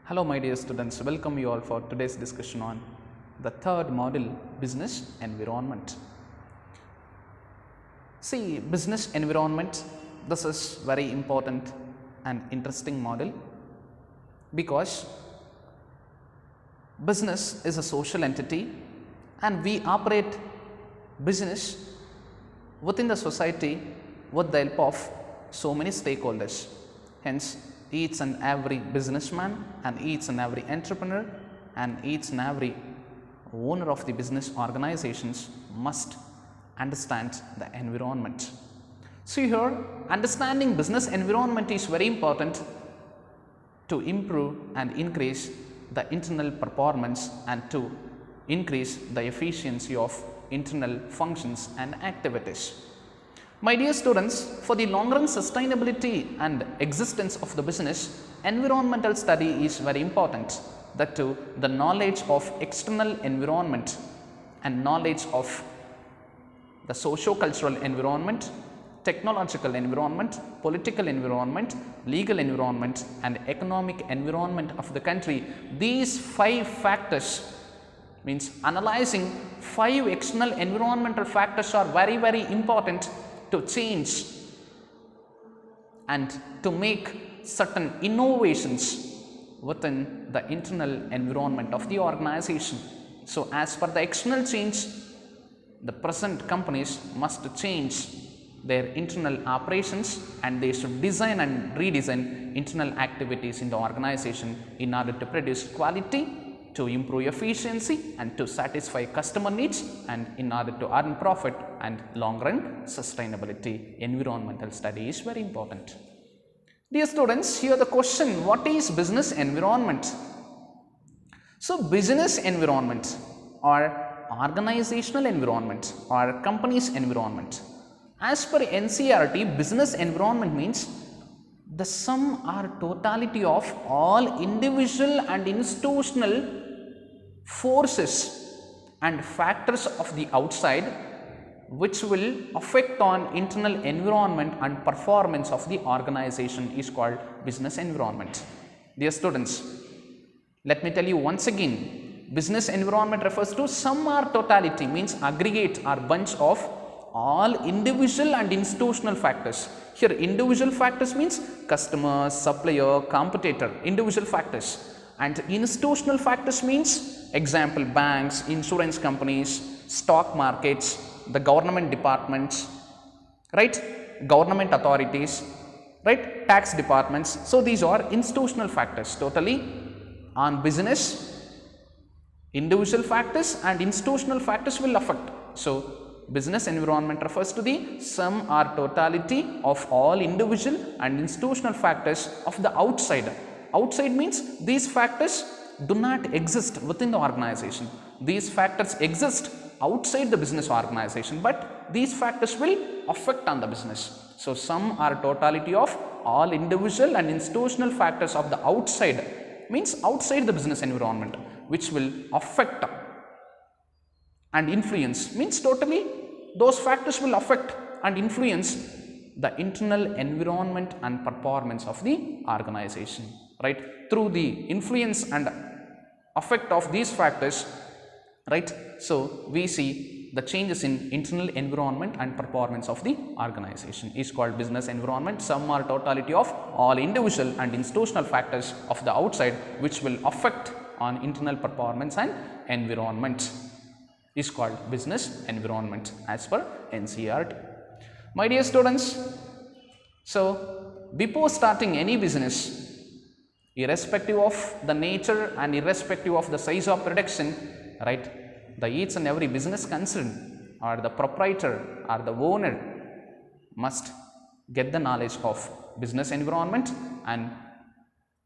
Hello my dear students, welcome you all for today's discussion on the third module, business environment. See, business environment, this is very important and interesting model because business is a social entity and we operate business within the society with the help of so many stakeholders. Hence, each and every businessman and each and every entrepreneur and each and every owner of the business organizations must understand the environment. See here, understanding business environment is very important to improve and increase the internal performance and to increase the efficiency of internal functions and activities. My dear students, for the long run sustainability and existence of the business, environmental study is very important. That too, the knowledge of external environment and knowledge of the socio-cultural environment, technological environment, political environment, legal environment and economic environment of the country. These 5 factors means analyzing 5 external environmental factors are very important to change and to make certain innovations within the internal environment of the organization. So, as per the external change, the present companies must change their internal operations and they should design and redesign internal activities in the organization in order to produce quality, to improve efficiency and to satisfy customer needs and in order to earn profit and long run sustainability. Environmental study is very important. Dear students, here the question, what is business environment? So, business environment or organizational environment or company's environment. As per NCERT, business environment means the sum or totality of all individual and institutional forces and factors of the outside which will affect on internal environment and performance of the organization is called business environment. Dear students, let me tell you once again, business environment refers to sum or totality means aggregate or bunch of all individual and institutional factors. Here individual factors means customer, supplier, competitor, individual factors. And institutional factors means example banks, insurance companies, stock markets, the government departments, right, government authorities, right, tax departments. So, these are institutional factors. Totally on business, individual factors and institutional factors will affect. So, business environment refers to the sum or totality of all individual and institutional factors of the outside. Outside means these factors do not exist within the organization. These factors exist outside the business organization, but these factors will affect on the business. So, sum or totality of all individual and institutional factors of the outside means outside the business environment which will affect and influence means totally those factors will affect and influence the internal environment and performance of the organization, right, through the influence and effect of these factors, right. So, we see the changes in internal environment and performance of the organization is called business environment, sum or totality of all individual and institutional factors of the outside which will affect on internal performance and environment is called business environment as per NCERT. My dear students, so before starting any business, irrespective of the nature and irrespective of the size of production, right, the each and every business concern or the proprietor or the owner must get the knowledge of business environment and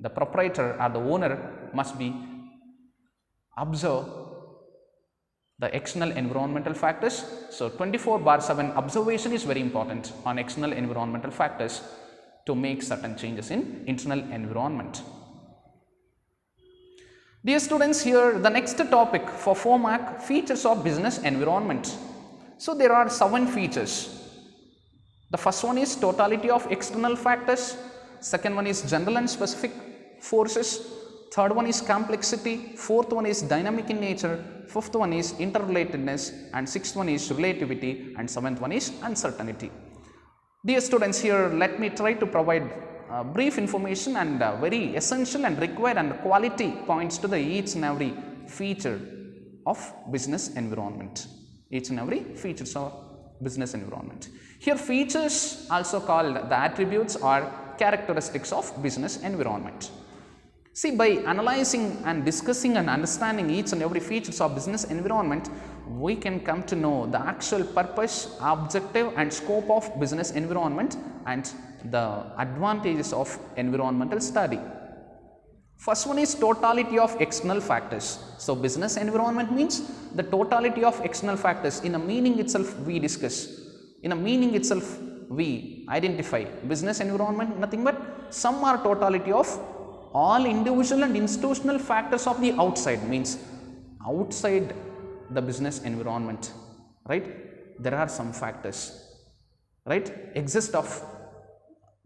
the proprietor or the owner must be observe the external environmental factors. So, 24/7 observation is very important on external environmental factors to make certain changes in internal environment. Dear students, here the next topic for 4 mark, features of business environment. So, there are 7 features. The first one is totality of external factors, second one is general and specific forces, third one is complexity, fourth one is dynamic in nature, fifth one is interrelatedness, and sixth one is relativity, and seventh one is uncertainty. Dear students, here let me try to provide brief information and very essential and required and quality points to the each and every feature of business environment. Each and every features of business environment. Here features, also called the attributes or characteristics of business environment. See, by analyzing and discussing and understanding each and every features of business environment, we can come to know the actual purpose, objective and scope of business environment and the advantages of environmental study. First one is totality of external factors. So, business environment means the totality of external factors. In a meaning itself we discuss, in a meaning itself we identify business environment nothing but some are totality of all individual and institutional factors of the outside, means outside the business environment, right? There are some factors, right?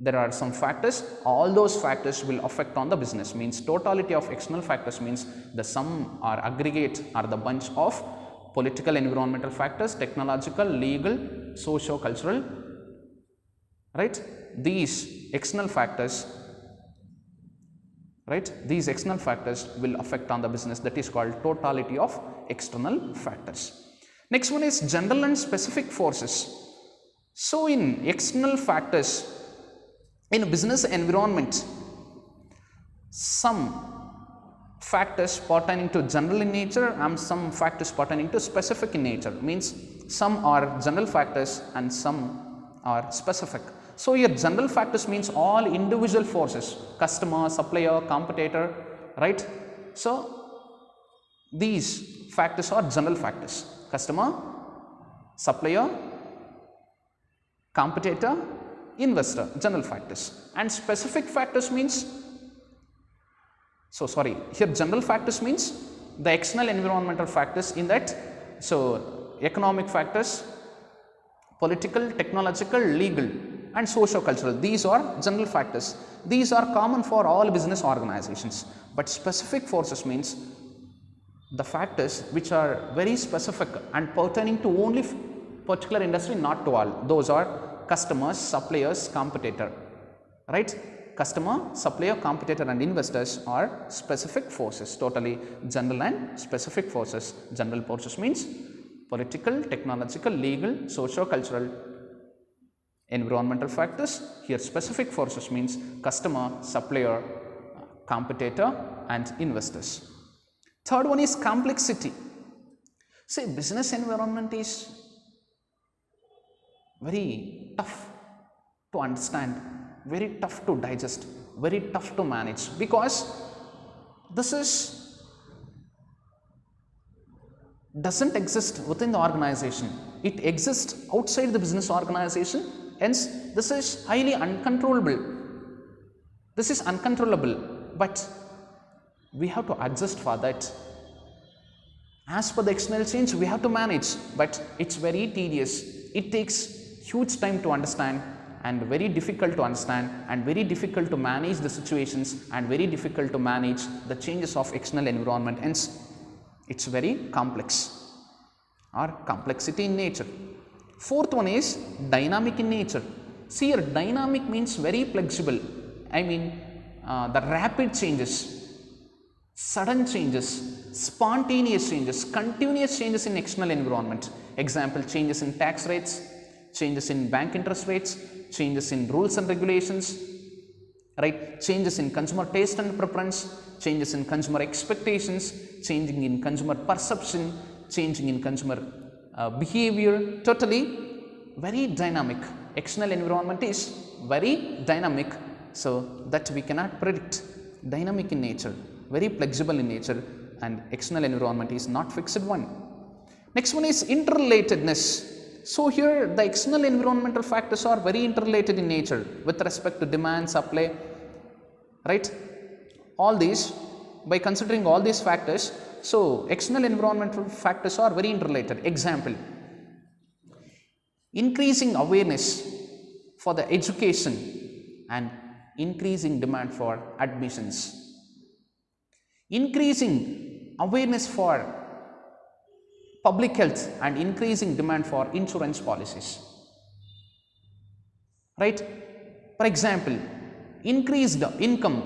There are some factors, all those factors will affect on the business, means totality of external factors means the sum or aggregate or the bunch of political environmental factors, technological, legal, socio-cultural, right? These external factors, right, these external factors will affect on the business, that is called totality of external factors. Next one is general and specific forces. So, in external factors, in a business environment, some factors pertaining to general in nature and some factors pertaining to specific in nature, means some are general factors and some are specific. So, here general factors means all individual forces, customer, supplier, competitor, right. So, these factors are general factors, customer, supplier, competitor, investor, general factors. And specific factors means, here general factors means the external environmental factors in that, so economic factors, political, technological, legal and socio-cultural, these are general factors. These are common for all business organizations, but specific forces means the factors which are very specific and pertaining to only particular industry, not to all. Those are customers, suppliers, competitor, right? Customer, supplier, competitor and investors are specific forces, totally general and specific forces. General forces means political, technological, legal, socio-cultural, environmental factors. Here specific forces means customer, supplier, competitor and investors. Third one is complexity. See, business environment is very tough to understand, very tough to digest, very tough to manage, because this doesn't exist within the organization. It exists outside the business organization. Hence, this is highly uncontrollable. This is uncontrollable, but we have to adjust for that. As per the external change, we have to manage, but it's very tedious. It takes huge time to understand and very difficult to understand and very difficult to manage the situations and very difficult to manage the changes of external environment. Hence, it's very complex or complexity in nature. Fourth one is dynamic in nature. See, here dynamic means very flexible. I mean the rapid changes, sudden changes, spontaneous changes, continuous changes in external environment. Example, changes in tax rates, changes in bank interest rates, changes in rules and regulations, right? Changes in consumer taste and preference, changes in consumer expectations, changing in consumer perception, changing in consumer behavior, totally very dynamic. External environment is very dynamic, so that we cannot predict. Dynamic in nature, very flexible in nature, and external environment is not fixed one. Next one is interrelatedness. So here the external environmental factors are very interrelated in nature with respect to demand, supply, right? All these, by considering all these factors, so external environmental factors are very interrelated. Example, increasing awareness for the education and increasing demand for admissions. increasing awareness for public health and increasing demand for insurance policies, right? For example, increased income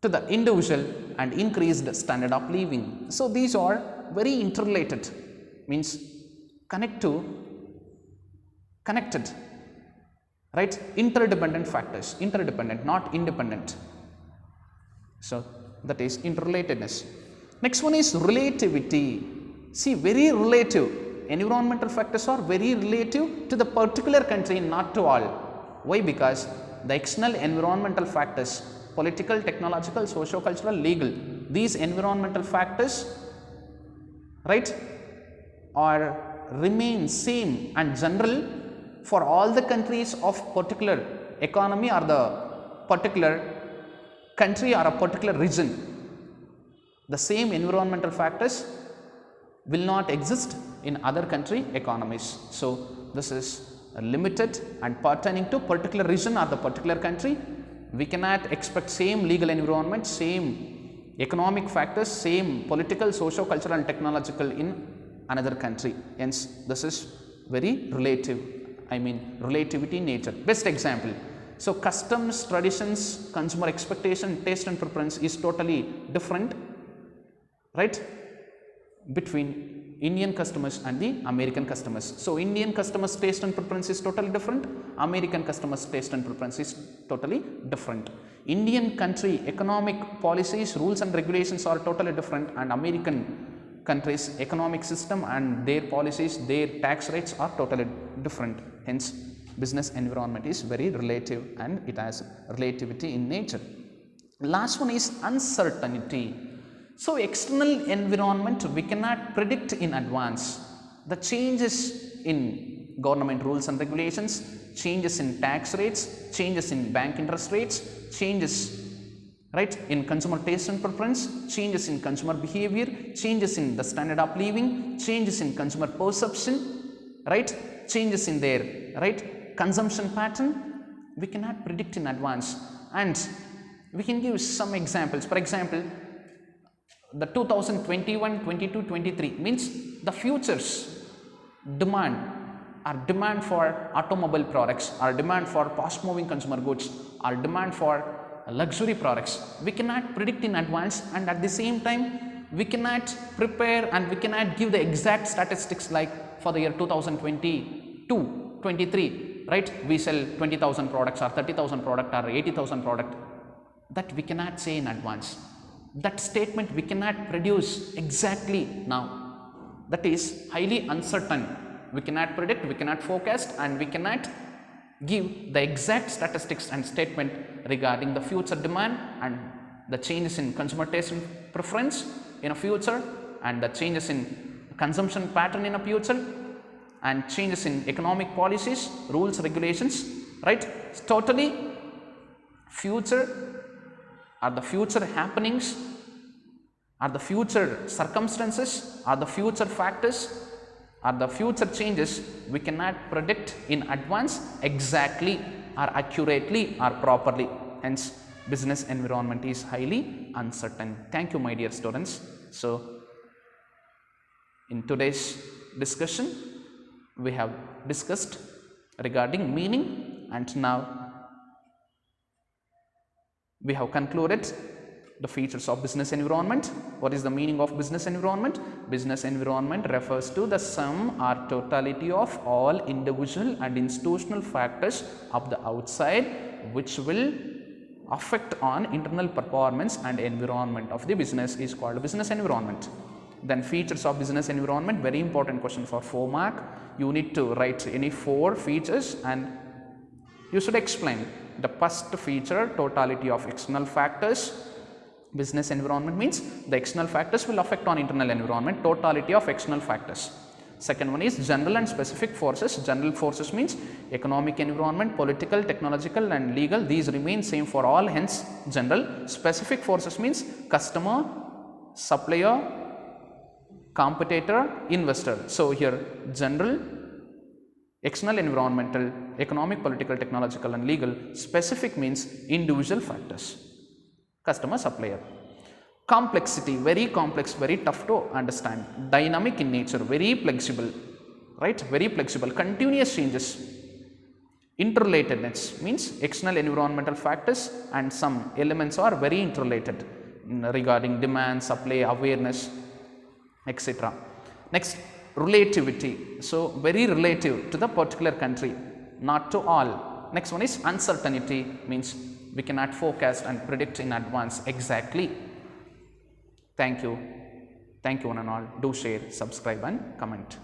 to the individual and increased standard of living. So these are very interrelated, means connected, right? Interdependent factors, interdependent, not independent. So that is interrelatedness. Next one is relativity. See, very relative. Environmental factors are very relative to the particular country, not to all. Why? Because the external environmental factors, political, technological, socio-cultural, legal, these environmental factors, right, are remain same and general for all the countries of particular economy or the particular country or a particular region. The same environmental factors will not exist in other country economies. So this is limited and pertaining to particular region or the particular country. We cannot expect same legal environment, same economic factors, same political, socio-cultural and technological in another country. Hence this is very relative, relativity in nature. Best example, so customs, traditions, consumer expectation, taste and preference is totally different, right, between Indian customers and the American customers. So Indian customers taste and preference is totally different, American customers taste and preference is totally different. Indian country economic policies, rules and regulations are totally different, and American country's economic system and their policies, their tax rates are totally different. Hence business environment is very relative and it has relativity in nature. Last one is uncertainty. So external environment we cannot predict in advance. The changes in government rules and regulations, changes in tax rates, changes in bank interest rates, changes, right, in consumer taste and preference, changes in consumer behavior, changes in the standard of living, changes in consumer perception, right, changes in their, right, consumption pattern, we cannot predict in advance. And we can give some examples. For example, the 2021, 22, 23 means the futures demand or demand for automobile products or demand for fast moving consumer goods or demand for luxury products. We cannot predict in advance, and at the same time we cannot prepare and we cannot give the exact statistics like for the year 2022, 23, right, we sell 20,000 products or 30,000 product or 80,000 product. That we cannot say in advance. That statement we cannot produce exactly now. That is highly uncertain. We cannot predict, we cannot forecast, and we cannot give the exact statistics and statement regarding the future demand and the changes in consumer taste and preference in a future, and the changes in consumption pattern in a future, and changes in economic policies, rules, regulations, right? It's totally future are the future happenings, are the future circumstances, are the future factors, are the future changes we cannot predict in advance exactly or accurately or properly. Hence business environment is highly uncertain. Thank you, my dear students. So in today's discussion we have discussed regarding meaning, and now we have concluded the features of business environment. What is the meaning of business environment? Business environment refers to the sum or totality of all individual and institutional factors of the outside which will affect on internal performance and environment of the business is called business environment. Then features of business environment, very important question for 4 mark. You need to write any 4 features and you should explain. The first feature, totality of external factors. Business environment means the external factors will affect on internal environment, totality of external factors. Second one is general and specific forces. General forces means economic environment, political, technological and legal, these remain same for all, hence general. Specific forces means customer, supplier, competitor, investor. So here general, external environmental, economic, political, technological and legal. Specific means individual factors, customer, supplier. Complexity, very complex, very tough to understand. Dynamic in nature, very flexible, right? Very flexible, continuous changes. Interrelatedness means external environmental factors and some elements are very interrelated regarding demand, supply, awareness, etc. Next, relativity. So, very relative to the particular country, not to all. Next one is uncertainty, means we cannot forecast and predict in advance exactly. Thank you. Thank you one and all. Do share, subscribe and comment.